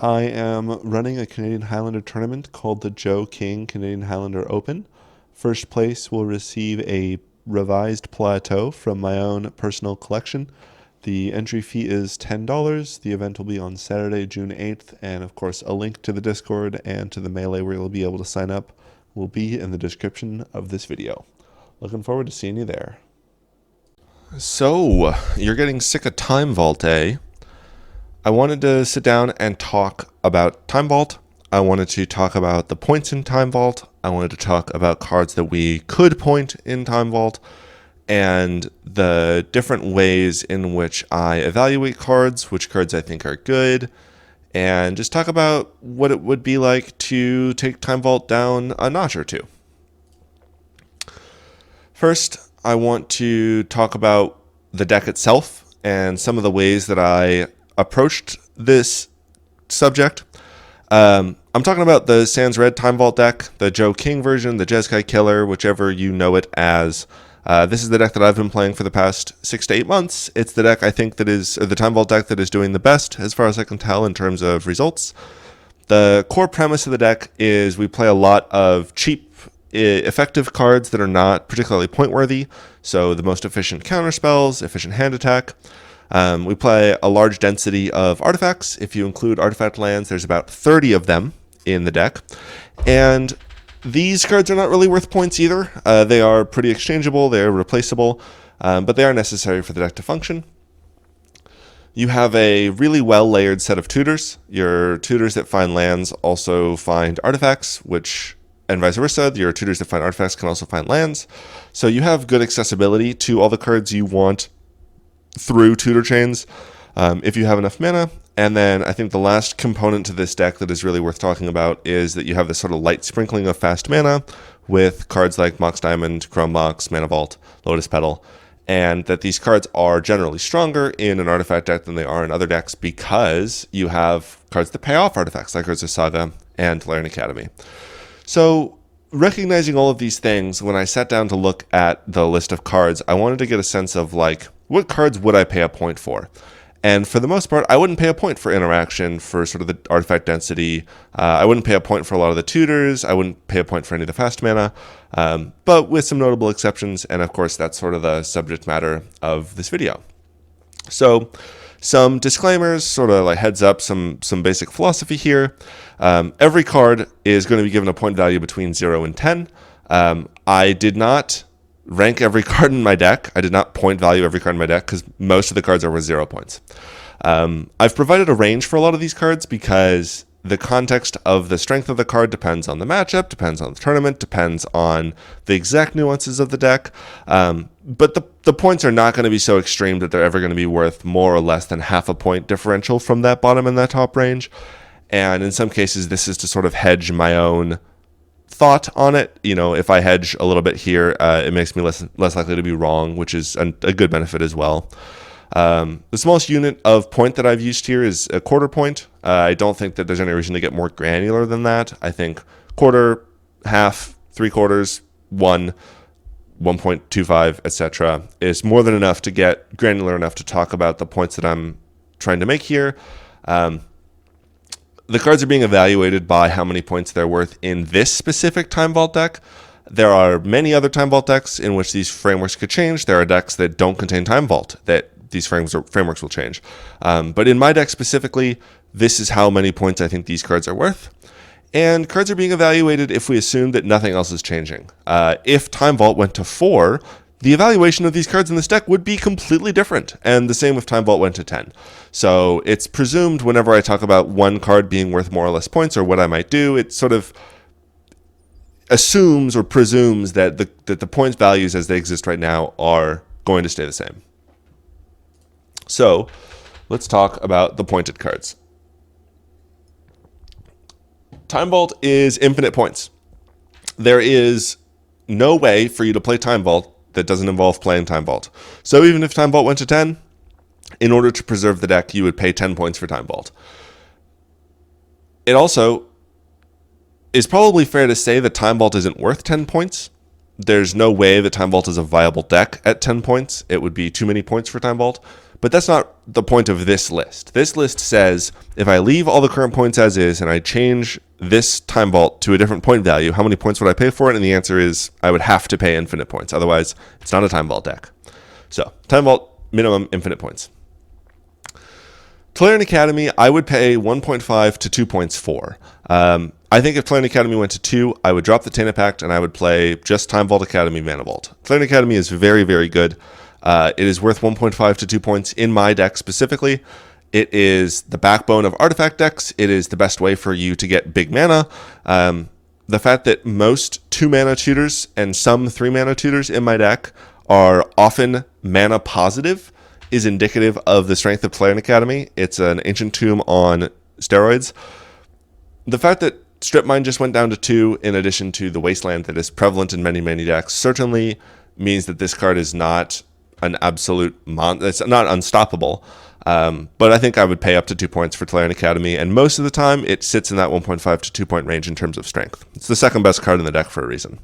I am running a Canadian Highlander tournament called the Joe King Canadian Highlander Open. First place will receive a revised plateau from my own personal collection. The entry fee is $10. The event will be on Saturday, June 8th, and of course a link to the Discord and to the Melee where you'll be able to sign up will be in the description of this video. Looking forward to seeing you there. So, you're getting sick of Time Vault, eh? I wanted to sit down and talk about Time Vault. I wanted to talk about the points in Time Vault. I wanted to talk about cards that we could point in Time Vault and the different ways in which I evaluate cards, which cards I think are good, and just talk about what it would be like to take Time Vault down a notch or two. First, I want to talk about the deck itself and some of the ways that I approached this subject. I'm talking about the Sans Red Time Vault deck, the Joe King version, the Jeskai Killer, whichever you know it as. This is the deck that I've been playing for the past 6 to 8 months. It's the deck I think that is, or the Time Vault deck that is doing the best as far as I can tell in terms of results. The core premise of the deck is we play a lot of cheap, effective cards that are not particularly point worthy. So the most efficient counter spells, efficient hand attack. We play a large density of artifacts. If you include artifact lands, there's about 30 of them in the deck. And these cards are not really worth points either. They are pretty exchangeable, they are replaceable, but they are necessary for the deck to function. You have a really well-layered set of tutors. Your tutors that find lands also find artifacts, and vice versa. Your tutors that find artifacts can also find lands. So you have good accessibility to all the cards you want through tutor chains if you have enough mana. And then I think the last component to this deck that is really worth talking about is that you have this sort of light sprinkling of fast mana with cards like Mox Diamond, Chrome Mox, Mana Vault, Lotus Petal, and that these cards are generally stronger in an artifact deck than they are in other decks because you have cards that pay off artifacts like Urza Saga and Larian Academy. So recognizing all of these things, when I sat down to look at the list of cards, I wanted to get a sense of like, what cards would I pay a point for? And for the most part, I wouldn't pay a point for interaction, for sort of the artifact density. I wouldn't pay a point for a lot of the tutors. I wouldn't pay a point for any of the fast mana, but with some notable exceptions. And of course, that's sort of the subject matter of this video. So some disclaimers, sort of like heads up, some basic philosophy here. Every card is going to be given a point value between 0 and 10. I did not rank every card in my deck. I did not point value every card in my deck because most of the cards are worth 0 points. I've provided a range for a lot of these cards because the context of the strength of the card depends on the matchup, depends on the tournament, depends on the exact nuances of the deck. But the points are not going to be so extreme that they're ever going to be worth more or less than half a point differential from that bottom and that top range. And in some cases, this is to sort of hedge my own thought on it. You know, if I hedge a little bit here, it makes me less likely to be wrong, which is a good benefit as well. The smallest unit of point that I've used here is a quarter point. I don't think that there's any reason to get more granular than that. I think quarter, half, 3/4, 1, 1.25, etc. is more than enough to get granular enough to talk about the points that I'm trying to make here. The cards are being evaluated by how many points they're worth in this specific Time Vault deck. There are many other Time Vault decks in which these frameworks could change. There are decks that don't contain Time Vault that these frameworks will change. But in my deck specifically, this is how many points I think these cards are worth. And cards are being evaluated if we assume that nothing else is changing. If Time Vault went to 4, the evaluation of these cards in this deck would be completely different, and the same if Time Vault went to 10. So it's presumed whenever I talk about one card being worth more or less points or what I might do, it sort of assumes or presumes that the points values as they exist right now are going to stay the same. So let's talk about the pointed cards. Time Vault is infinite points. There is no way for you to play Time Vault that doesn't involve playing Time Vault. So even if Time Vault went to 10, in order to preserve the deck, you would pay 10 points for Time Vault. It also is probably fair to say that Time Vault isn't worth 10 points. There's no way that Time Vault is a viable deck at 10 points. It would be too many points for Time Vault. But that's not the point of this list. This list says if I leave all the current points as is and I change this time vault to a different point value, how many points would I pay for it? And the answer is I would have to pay infinite points. Otherwise, it's not a time vault deck. So time vault, minimum, infinite points. Tezzeret Academy, I would pay 1.5 to 2 points for. I think if Tezzeret Academy went to 2, I would drop the Tainted Pact and I would play just Time Vault Academy, Mana Vault. Tezzeret Academy is very, very good. It is worth 1.5 to 2 points in my deck specifically. It is the backbone of artifact decks. It is the best way for you to get big mana. The fact that most 2-mana tutors and some 3-mana tutors in my deck are often mana positive is indicative of the strength of Tezzeret Academy. It's an Ancient Tomb on steroids. The fact that Strip Mine just went down to 2, in addition to the Wasteland that is prevalent in many, many decks, certainly means that this card is not an absolute it's not unstoppable. But I think I would pay up to 2 points for Tezzeret Academy, and most of the time it sits in that 1.5 to 2 point range in terms of strength. It's the second best card in the deck for a reason.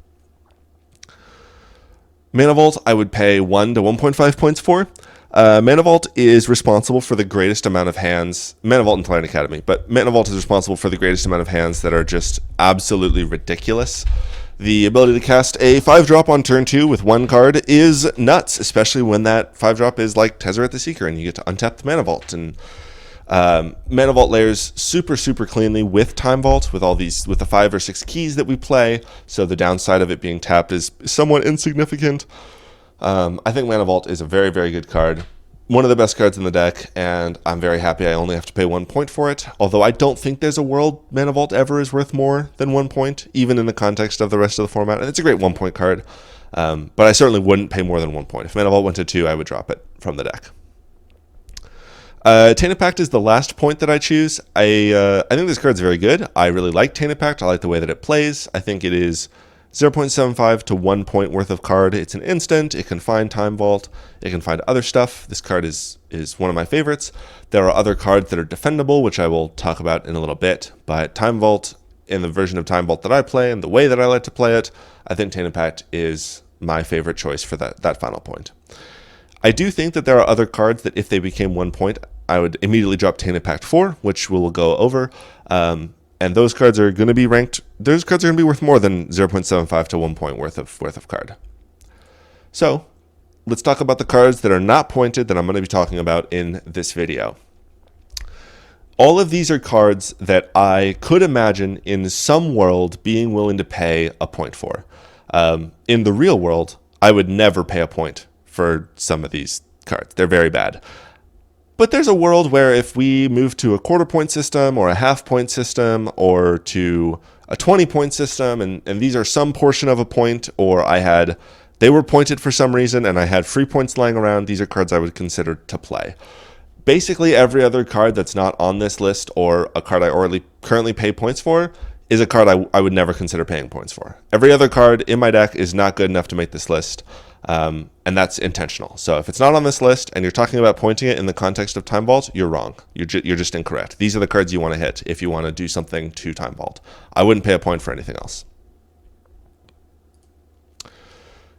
Mana Vault, I would pay 1 to 1.5 points for. Mana Vault is responsible for the greatest amount of hands, Mana Vault and Tezzeret Academy, but Mana Vault is responsible for the greatest amount of hands that are just absolutely ridiculous. The ability to cast a 5-drop on turn 2 with 1 card is nuts, especially when that 5-drop is like Tezzeret the Seeker and you get to untap the Mana Vault. And Mana Vault layers super, super cleanly with Time Vault, with the 5 or 6 keys that we play, so the downside of it being tapped is somewhat insignificant. I think Mana Vault is a very, very good card. One of the best cards in the deck, and I'm very happy I only have to pay 1 point for it. Although I don't think there's a world Mana Vault ever is worth more than 1 point, even in the context of the rest of the format. And it's a great 1 point card, but I certainly wouldn't pay more than 1 point. If Mana Vault went to 2, I would drop it from the deck. Tainted Pact is the last point that I choose. I think this card's very good. I really like Tainted Pact. I like the way that it plays. I think it is 0.75 to 1 point worth of card. It's an instant. It can find Time Vault. It can find other stuff. This card is one of my favorites. There are other cards that are defendable, which I will talk about in a little bit. But Time Vault, in the version of Time Vault that I play and the way that I like to play it, I think Tainted Pact is my favorite choice for that final point. I do think that there are other cards that if they became 1 point, I would immediately drop Tainted Pact 4, which we'll go over. And those cards are going to be ranked. Those cards are going to be worth more than 0.75 to 1 point worth of card. So let's talk about the cards that are not pointed that I'm going to be talking about in this video. All of these are cards that I could imagine in some world being willing to pay a point for. In the real world, I would never pay a point for some of these cards. They're very bad. But there's a world where if we move to a quarter-point system or a half-point system or to a 20-point system, and these are some portion of a point, or they were pointed for some reason and I had free points lying around, these are cards I would consider to play. Basically, every other card that's not on this list or a card I already currently pay points for is a card I would never consider paying points for. Every other card in my deck is not good enough to make this list. And that's intentional. So if it's not on this list and you're talking about pointing it in the context of Time Vault, you're wrong. You're just incorrect. These are the cards you want to hit if you want to do something to Time Vault. I wouldn't pay a point for anything else.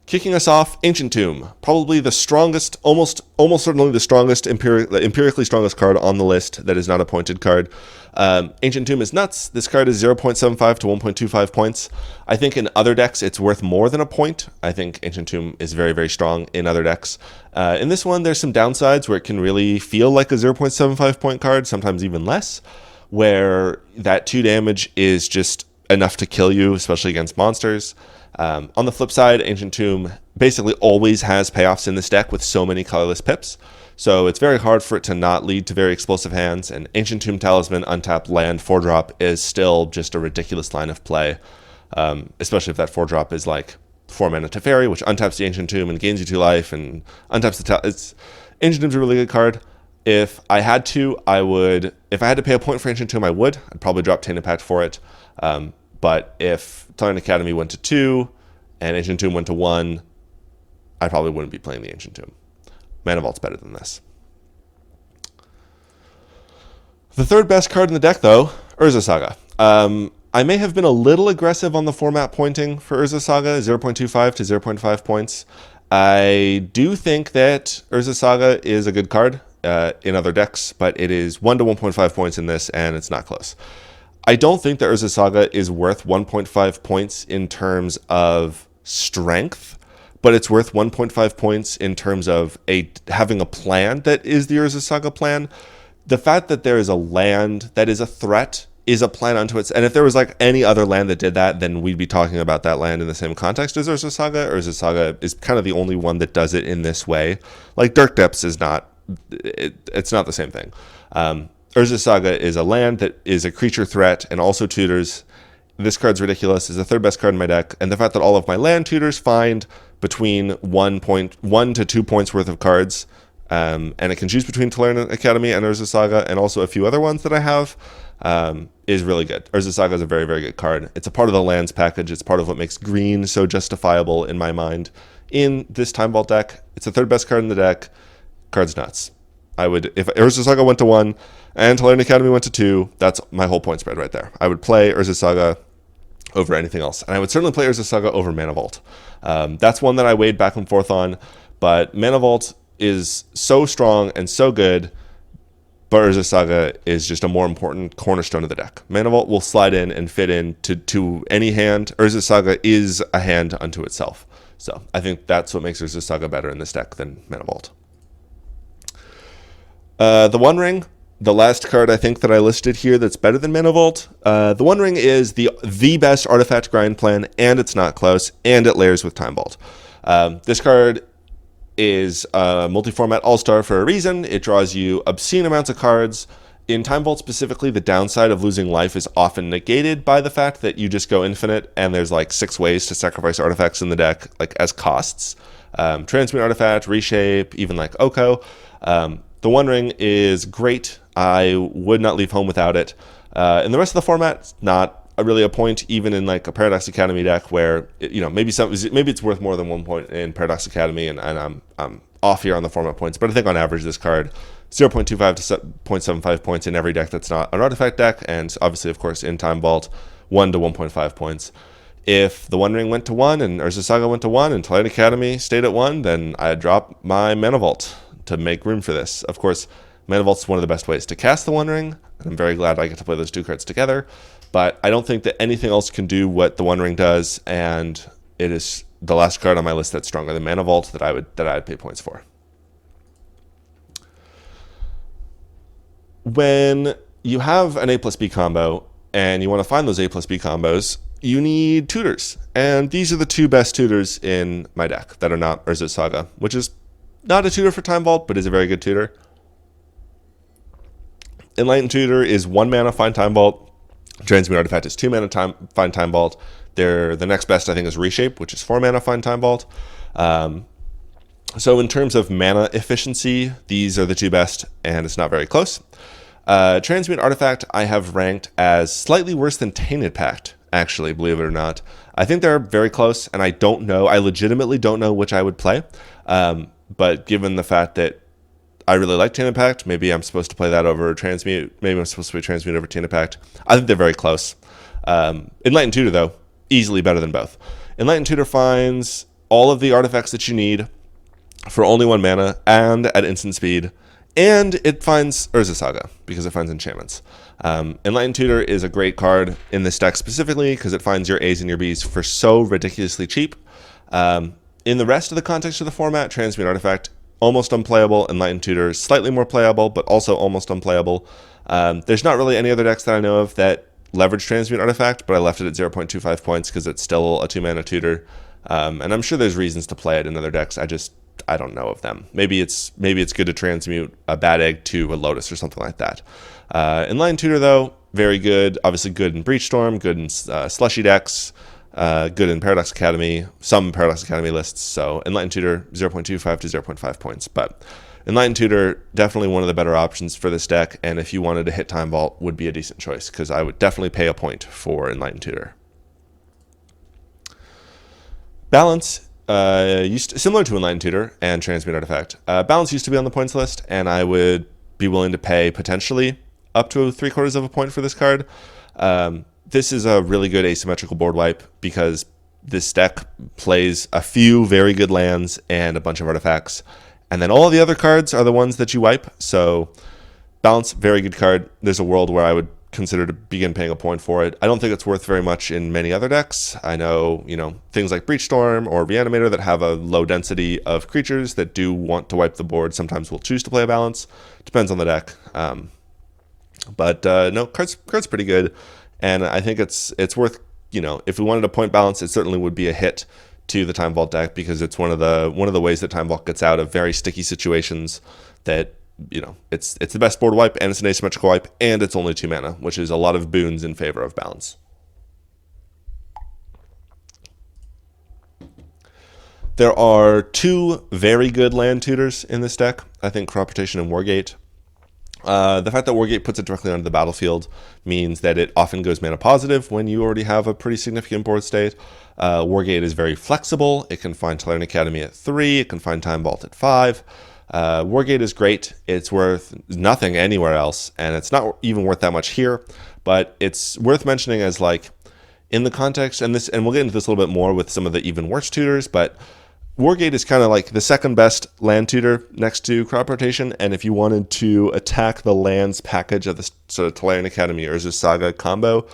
Kicking us off, Ancient Tomb, probably the strongest, almost certainly the strongest, empirically strongest card on the list that is not a pointed card. Ancient Tomb is nuts. This card is 0.75 to 1.25 points. I think in other decks it's worth more than a point. I think Ancient Tomb is very, very strong in other decks. In this one, there's some downsides where it can really feel like a 0.75 point card, sometimes even less, where that 2 damage is just enough to kill you, especially against monsters. On the flip side, Ancient Tomb basically always has payoffs in this deck with so many colorless pips. So it's very hard for it to not lead to very explosive hands, and Ancient Tomb Talisman, untap land, 4-drop is still just a ridiculous line of play, especially if that 4-drop is like 4 mana Teferi, which untaps the Ancient Tomb and gains you 2 life, and untaps the Ancient Tomb's a really good card. If I had to pay a point for Ancient Tomb, I would. I'd probably drop Tainted Pact for it. But if Tezzeret Academy went to 2 and Ancient Tomb went to 1, I probably wouldn't be playing the Ancient Tomb. Mana Vault's better than this. The third best card in the deck, though, Urza Saga. I may have been a little aggressive on the format pointing for Urza Saga, 0.25 to 0.5 points. I do think that Urza Saga is a good card. in other decks, but it is 1 to 1.5 points in this, and it's not close. I don't think that Urza Saga is worth 1.5 points in terms of strength, but it's worth 1.5 points in terms of having a plan that is the Urza Saga plan. The fact that there is a land that is a threat is a plan unto itself. And if there was like any other land that did that, then we'd be talking about that land in the same context as Urza Saga. Urza Saga is kind of the only one that does it in this way. Like Dark Depths is not, it's not the same thing. Urza Saga is a land that is a creature threat and also tutors. This card's ridiculous. It's the third best card in my deck. And the fact that all of my land tutors find between 1 to 2 points worth of cards, and it can choose between Tezzeret Academy and Urza Saga and also a few other ones that I have, is really good. Urza Saga is a very, very good card. It's a part of the lands package. It's part of what makes green so justifiable in my mind. In this Time Vault deck, it's the third best card in the deck. Card's nuts. If Urza Saga went to 1 and Tezzeret Academy went to 2, that's my whole point spread right there. I would play Urza Saga over anything else. And I would certainly play Urza Saga over Mana Vault. That's one that I weighed back and forth on, but Mana Vault is so strong and so good, but Urza Saga is just a more important cornerstone of the deck. Mana Vault will slide in and fit in to any hand. Urza Saga is a hand unto itself. So I think that's what makes Urza Saga better in this deck than Mana Vault. The One Ring, the last card I think that I listed here that's better than Mana Vault. The One Ring is the best artifact grind plan, and it's not close, and it layers with Time Vault. This card is a multi-format all-star for a reason. It draws you obscene amounts of cards. In Time Vault specifically, the downside of losing life is often negated by the fact that you just go infinite, and there's like 6 ways to sacrifice artifacts in the deck, like as costs. Transmute artifact, reshape, even like Oko. The One Ring is great. I would not leave home without it. In the rest of the format, it's not really a point, even in like a Paradox Academy deck where, maybe it's worth more than 1 point in Paradox Academy, and I'm off here on the format points. But I think on average, this card, 0.25 to 0.75 points in every deck that's not an artifact deck, and obviously, of course, in Time Vault, 1 to 1.5 points. If the One Ring went to 1 and Urza Saga went to 1 and Tezzeret Academy stayed at 1, then I'd drop my Mana Vault to make room for this. Of course, Mana Vault's one of the best ways to cast the One Ring, and I'm very glad I get to play those 2 cards together, but I don't think that anything else can do what the One Ring does, and it is the last card on my list that's stronger than Mana Vault that I'd pay points for. When you have an A plus B combo, and you want to find those A plus B combos, you need tutors, and these are the 2 best tutors in my deck that are not Urza Saga, which is not a tutor for Time Vault, but is a very good tutor. Enlightened Tutor is 1 mana, find Time Vault. Transmute Artifact is 2 mana, find Time Vault. The next best, I think, is Reshape, which is 4 mana, find Time Vault. So in terms of mana efficiency, these are the 2 best, and it's not very close. Transmute Artifact I have ranked as slightly worse than Tainted Pact, actually, believe it or not. I think they're very close, and I legitimately don't know which I would play. But given the fact that I really like Tainted Pact, maybe I'm supposed to play that over Transmute. Maybe I'm supposed to play Transmute over Tainted Pact. I think they're very close. Enlightened Tutor, though, easily better than both. Enlightened Tutor finds all of the artifacts that you need for only 1 mana and at instant speed. And it finds Urza Saga, because it finds enchantments. Enlightened Tutor is a great card in this deck specifically, because it finds your A's and your B's for so ridiculously cheap. In the rest of the context of the format, Transmute Artifact, almost unplayable. Enlightened Tutor, slightly more playable, but also almost unplayable. There's not really any other decks that I know of that leverage Transmute Artifact, but I left it at 0.25 points because it's still a 2-mana tutor. And I'm sure there's reasons to play it in other decks. I don't know of them. Maybe it's good to transmute a Bad Egg to a Lotus or something like that. Enlightened Tutor, though, very good. Obviously good in Breachstorm, good in Slushy decks. Good in Paradox Academy, some Paradox Academy lists. So Enlightened Tutor, 0.25 to 0.5 points. But Enlightened Tutor, definitely one of the better options for this deck. And if you wanted to hit Time Vault, would be a decent choice, because I would definitely pay a point for Enlightened Tutor. Balance, similar to Enlightened Tutor and Transmute Artifact. Balance used to be on the points list, and I would be willing to pay potentially up to 3/4 of a point for this card. This is a really good asymmetrical board wipe, because this deck plays a few very good lands and a bunch of artifacts, And then all the other cards are the ones that you wipe. So Balance, very good card. There's a world where I would consider to begin paying a point for it. I don't think it's worth very much in many other decks. I know, things like Breach Storm or Reanimator that have a low density of creatures that do want to wipe the board sometimes will choose to play a Balance. Depends on the deck. But no, card's pretty good. And I think it's worth, if we wanted a point balance, it certainly would be a hit to the Time Vault deck, because it's one of the ways that Time Vault gets out of very sticky situations that, it's the best board wipe, and it's an asymmetrical wipe, and it's only 2 mana, which is a lot of boons in favor of balance. There are 2 very good land tutors in this deck. I think Crop Rotation and Wargate. The fact that Wargate puts it directly onto the battlefield means that it often goes mana positive when you already have a pretty significant board state. Wargate is very flexible. It can find Tolarian Academy at 3. It can find Time Vault at 5. Wargate is great. It's worth nothing anywhere else, and it's not even worth that much here, but it's worth mentioning as in the context, and we'll get into this a little bit more with some of the even worse tutors, but Wargate is kind of like the second best land tutor next to Crop Rotation, and if you wanted to attack the lands package of the sort of Tolarian Academy or Urza Saga combo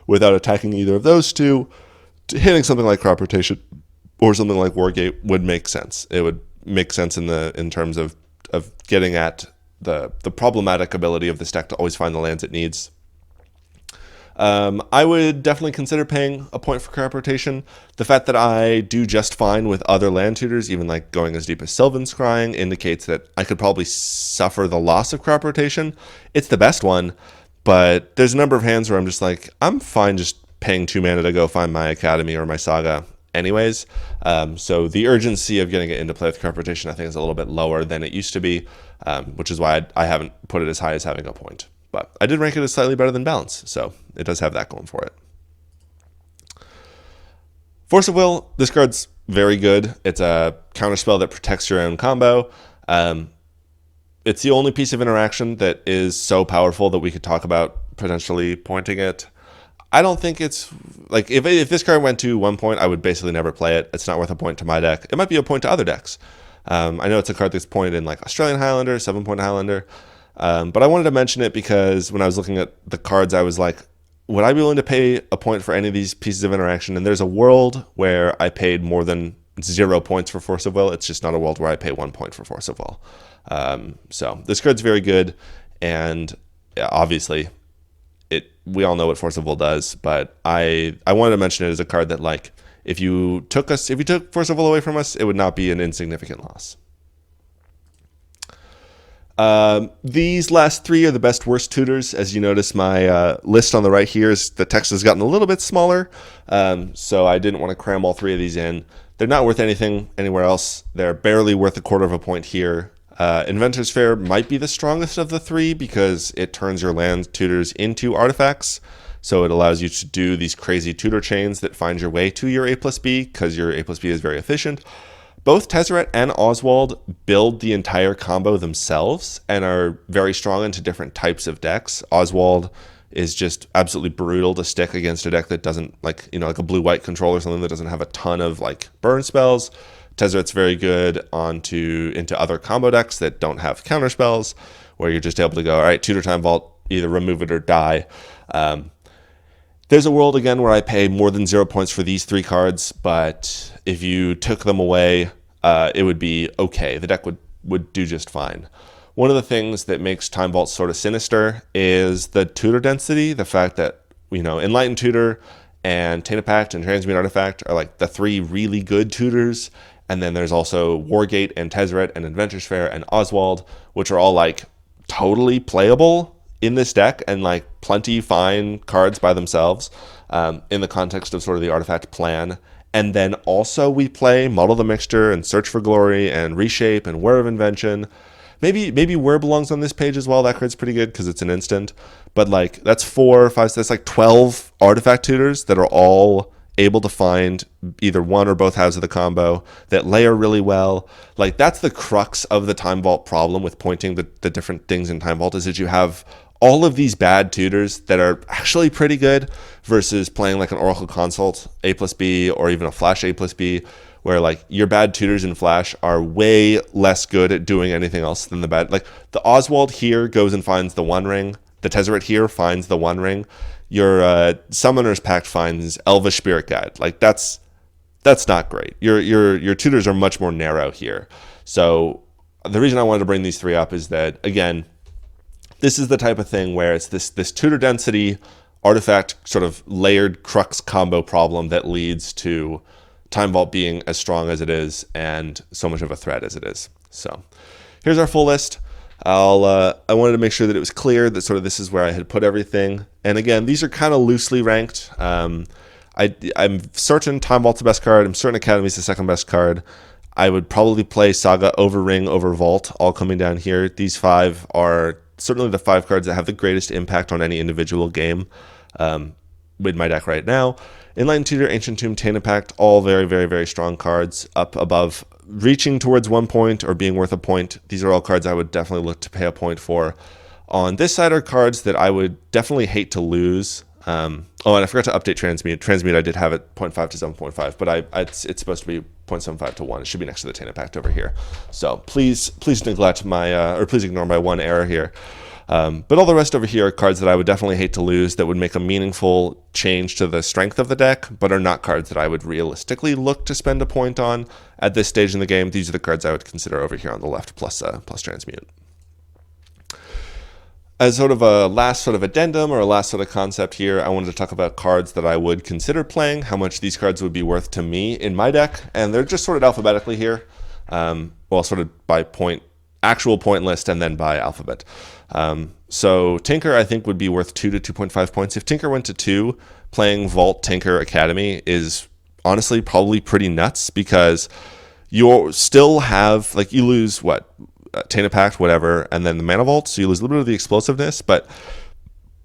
without attacking either of those two, hitting something like Crop Rotation or something like Wargate would make sense. It would make sense in terms of getting at the problematic ability of this deck to always find the lands it needs. I would definitely consider paying a point for Crop Rotation. The fact that I do just fine with other land tutors, even going as deep as Sylvan Scrying, indicates that I could probably suffer the loss of Crop Rotation. It's the best one, but there's a number of hands where I'm just I'm fine just paying 2 mana to go find my Academy or my Saga anyways. So the urgency of getting it into play with Crop Rotation, I think, is a little bit lower than it used to be, which is why I haven't put it as high as having a point. But I did rank it as slightly better than Balance, so it does have that going for it. Force of Will, this card's very good. It's a counterspell that protects your own combo. It's the only piece of interaction that is so powerful that we could talk about potentially pointing it. I don't think it's if this card went to 1 point, I would basically never play it. It's not worth a point to my deck. It might be a point to other decks. I know it's a card that's pointed in Australian Highlander, 7-point Highlander. But I wanted to mention it because when I was looking at the cards, I was would I be willing to pay a point for any of these pieces of interaction? And there's a world where I paid more than 0 points for Force of Will. It's just not a world where I pay 1 point for Force of Will. So this card's very good, and obviously we all know what Force of Will does, but I wanted to mention it as a card that if you took Force of Will away from us, it would not be an insignificant loss. These last 3 are the best worst tutors. As you notice, my list on the right here the text has gotten a little bit smaller, so I didn't want to cram all 3 of these in. They're not worth anything anywhere else. They're barely worth a quarter of a point here. Inventor's Fair might be the strongest of the 3 because it turns your land tutors into artifacts. So it allows you to do these crazy tutor chains that find your way to your A+B because your A+B is very efficient. Both Tezzeret and Oswald build the entire combo themselves and are very strong into different types of decks. Oswald is just absolutely brutal to stick against a deck that doesn't like a blue-white control or something that doesn't have a ton of burn spells. Tezzeret's very good into other combo decks that don't have counter spells, where you're just able to go, all right, tutor Time Vault, either remove it or die. There's a world, again, where I pay more than 0 points for these 3 cards, but if you took them away, it would be okay. The deck would do just fine. One of the things that makes Time Vault sort of sinister is the tutor density, the fact that, Enlightened Tutor and Tainted Pact and Transmute Artifact are the 3 really good tutors, and then there's also Wargate and Tezzeret and Adventure's Fair and Oswald, which are all totally playable in this deck and plenty fine cards by themselves in the context of sort of the artifact plan. And then also we play Muddle the Mixture and Search for Glory and Reshape and Whir of Invention. Maybe Whir belongs on this page as well. That card's pretty good because it's an instant. But that's 4 or 5, that's 12 artifact tutors that are all able to find either one or both halves of the combo that layer really well. That's the crux of the Time Vault problem with pointing the different things in Time Vault, is that you have all of these bad tutors that are actually pretty good versus playing an Oracle Consult A+B or even a Flash A+B, where like your bad tutors in Flash are way less good at doing anything else than the bad. Like the Oswald here goes and finds the One Ring. The Tezzeret here finds the One Ring. Your Summoner's Pact finds Elvish Spirit Guide. Like that's not great. Your tutors are much more narrow here. So the reason I wanted to bring these three up is that, again, this is the type of thing where it's this tutor density artifact sort of layered crux combo problem that leads to Time Vault being as strong as it is and so much of a threat as it is. So here's our full list. I wanted to make sure that it was clear that sort of this is where I had put everything. And again, these are kind of loosely ranked. I'm certain Time Vault's the best card. I'm certain Academy's the second best card. I would probably play Saga over Ring over Vault, all coming down here. These five are certainly the five cards that have the greatest impact on any individual game with my deck right now. Enlightened Tutor, Ancient Tomb, Tainted Pact, all very, very, very strong cards up above, reaching towards 1 point or being worth a point. These are all cards I would definitely look to pay a point for. On this side are cards that I would definitely hate to lose. And I forgot to update Transmute. Transmute I did have it 0.5 to 7.5, but it's supposed to be 0.75 to 1. It should be next to the Tainted Pact over here. So please neglect my, or please ignore my one error here. But all the rest over here are cards that I would definitely hate to lose that would make a meaningful change to the strength of the deck, but are not cards that I would realistically look to spend a point on at this stage in the game. These are the cards I would consider over here on the left, plus Transmute. As sort of a last sort of addendum or a last sort of concept here, I wanted to talk about cards that I would consider playing, how much these cards would be worth to me in my deck, and they're just sorted alphabetically here. Well, sort of by actual point list and then by alphabet. So Tinker, I think, would be worth 2 to 2.5 points. If Tinker went to 2, playing Vault, Tinker, Academy is honestly probably pretty nuts because you still have, like, you lose what? Tainted Pact, whatever, and then the Mana Vault, so you lose a little bit of the explosiveness, but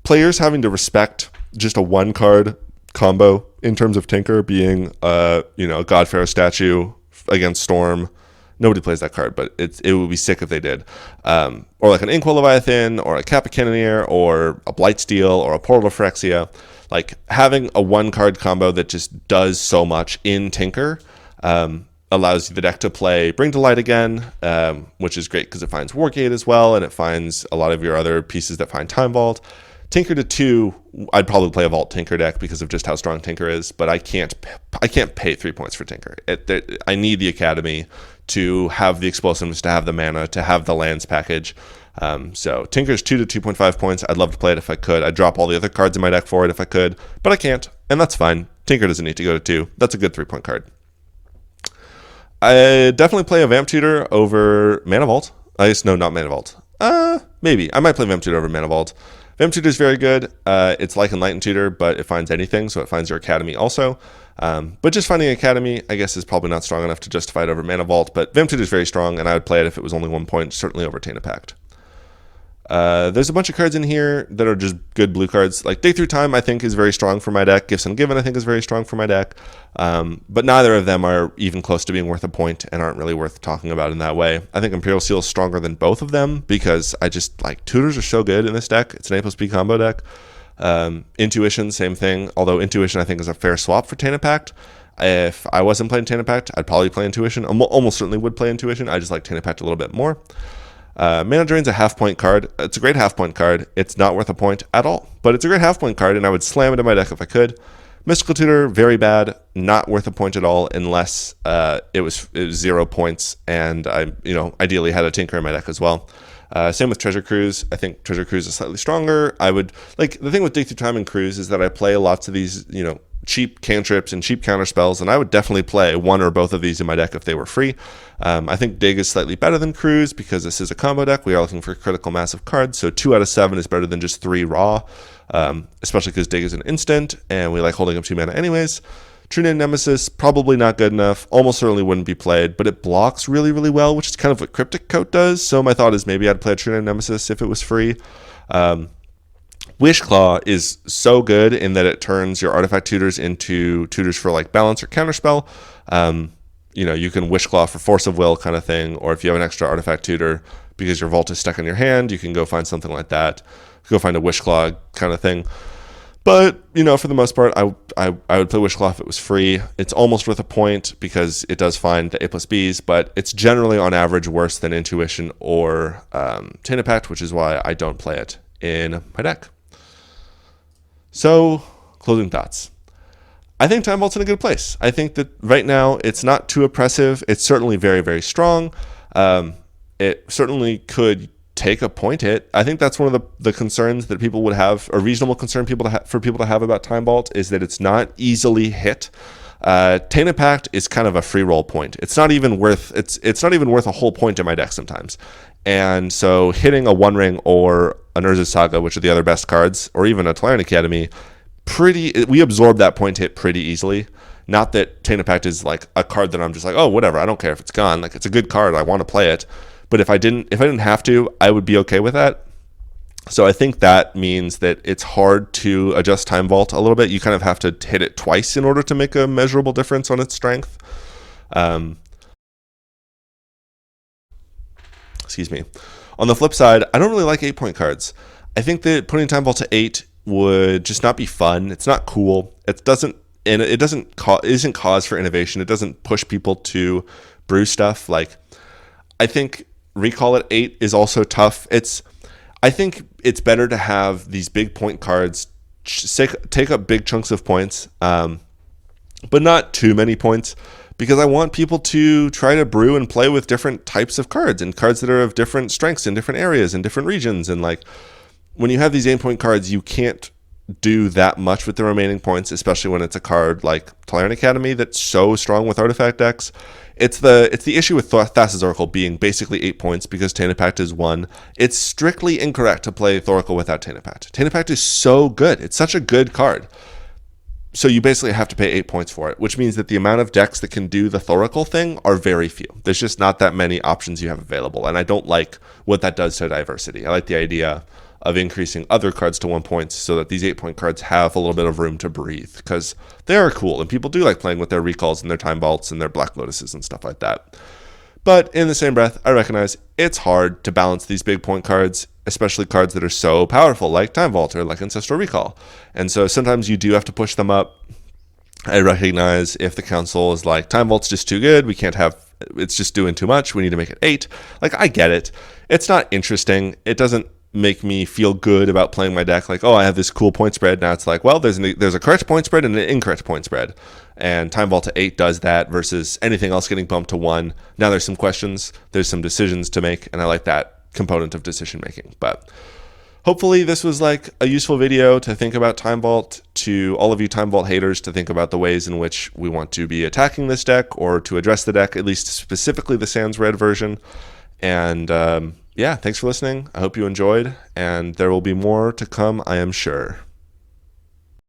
players having to respect just a one card combo in terms of Tinker being a God Pharaoh statue against Storm. Nobody plays that card, but it would be sick if they did. Or like an Inkwell Leviathan, or a Kappa Cannoneer, or a Blightsteel, or a Portal of Phyrexia. Like, having a one-card combo that just does so much in Tinker allows the deck to play Bring to Light again, which is great because it finds Wargate as well, and it finds a lot of your other pieces that find Time Vault. Tinker to 2, I'd probably play a Vault Tinker deck because of just how strong Tinker is, but I can't pay 3 points for Tinker. I need the Academy to have the explosiveness, to have the mana, to have the lands package. So Tinker's 2 to 2.5 points. I'd love to play it if I could. I'd drop all the other cards in my deck for it if I could, but I can't, and that's fine. Tinker doesn't need to go to 2. That's a good 3-point card. I definitely play a Vamp Tutor over Mana Vault. I guess, no, not Mana Vault. Maybe. I might play Vamp Tutor over Mana Vault. Vamp Tutor is very good. It's like Enlightened Tutor, but it finds anything, so it finds your Academy also. But just finding Academy, I guess, is probably not strong enough to justify it over Mana Vault, but Vamp Tutor is very strong, and I would play it if it was only 1 point, certainly over Tainted Pact. There's a bunch of cards in here that are just good blue cards. Like Dig Through Time, I think, is very strong for my deck. Gifts Ungiven, I think, is very strong for my deck. But neither of them are even close to being worth a point and aren't really worth talking about in that way. I think Imperial Seal is stronger than both of them because I just, like, tutors are so good in this deck. It's an A+B combo deck. Intuition, same thing. Although Intuition, I think, is a fair swap for Tainted Pact. If I wasn't playing Tainted Pact, I'd probably play Intuition. Almost certainly would play Intuition. I just like Tainted Pact a little bit more. Mana Drain's a half-point card. It's a great half-point card. It's not worth a point at all, but it's a great half-point card, and I would slam it in my deck if I could. Mystical Tutor, very bad, not worth a point at all unless it was 0 points, and I, ideally had a Tinker in my deck as well. Same with Treasure Cruise. I think Treasure Cruise is slightly stronger. I would, like, the thing with Dig Through Time and Cruise is that I play lots of these, cheap cantrips and cheap counter spells, and I would definitely play one or both of these in my deck if they were free. I think Dig is slightly better than Cruise because this is a combo deck. We are looking for critical mass of cards, so 2 out of 7 is better than just 3 raw, especially because Dig is an instant, and we like holding up 2 mana anyways. True Name Nemesis, probably not good enough, almost certainly wouldn't be played, but it blocks really, really well, which is kind of what Cryptic Coat does, so my thought is maybe I'd play a True Name Nemesis if it was free. Wishclaw is so good in that it turns your artifact tutors into tutors for like balance or counterspell. You can Wishclaw for force of will kind of thing, or if you have an extra artifact tutor because your vault is stuck in your hand, you can go find something like that. Go find a Wishclaw kind of thing. But, for the most part, I would play Wishclaw if it was free. It's almost worth a point because it does find the A plus Bs, but it's generally on average worse than Intuition or Tainted Pact, which is why I don't play it in my deck. So, closing thoughts. I think Time Vault's in a good place. I think that right now it's not too oppressive. It's certainly very, very strong. It certainly could take a point hit. I think that's one of the concerns that people would have, a reasonable concern for people to have about Time Vault, is that it's not easily hit. Tainted Pact is kind of a free roll point. It's not even worth a whole point in my deck sometimes. And so hitting a One Ring or an Urza Saga, which are the other best cards, or even a Tolarian Academy, we absorb that point hit pretty easily. Not that Tainted Pact is like a card that I'm just like, oh, whatever, I don't care if it's gone. Like, it's a good card, I want to play it. But if I didn't have to, I would be okay with that. So I think that means that it's hard to adjust Time Vault a little bit. You kind of have to hit it twice in order to make a measurable difference on its strength. Excuse me. On the flip side, I don't really like 8-point cards. I think that putting Time Vault to 8 would just not be fun. It's not cool. It isn't cause for innovation. It doesn't push people to brew stuff. Like, I think Recall at 8 is also tough. I think it's better to have these big point cards take up big chunks of points, but not too many points, because I want people to try to brew and play with different types of cards and cards that are of different strengths in different areas and different regions. And like, when you have these 8-point cards, you can't do that much with the remaining points, especially when it's a card like Tolarian Academy that's so strong with artifact decks. It's the issue with Thassa's Oracle being basically 8 points because Tainted Pact is 1. It's strictly incorrect to play Thoracle without Tainted Pact. Tainted Pact is so good. It's such a good card. So you basically have to pay 8 points for it, which means that the amount of decks that can do the Thoracle thing are very few. There's just not that many options you have available, and I don't like what that does to diversity. I like the idea of increasing other cards to 1 point so that these 8-point cards have a little bit of room to breathe, because they are cool, and people do like playing with their Recalls and their Time Vaults and their Black Lotuses and stuff like that. But in the same breath, I recognize it's hard to balance these big point cards, especially cards that are so powerful like Time Vault or like Ancestral Recall. And so sometimes you do have to push them up. I recognize if the council is like, Time Vault's just too good, it's just doing too much, we need to make it 8. Like, I get it. It's not interesting. It doesn't make me feel good about playing my deck. Like, oh, I have this cool point spread. Now it's like, well, there's a correct point spread and an incorrect point spread. And Time Vault to 8 does that versus anything else getting bumped to 1. Now there's some questions, there's some decisions to make, and I like that component of decision making. But hopefully this was like a useful video to think about Time Vault, to all of you Time Vault haters to think about the ways in which we want to be attacking this deck or to address the deck, at least specifically the Sans Red version. And yeah, thanks for listening. I hope you enjoyed, and there will be more to come, I am sure.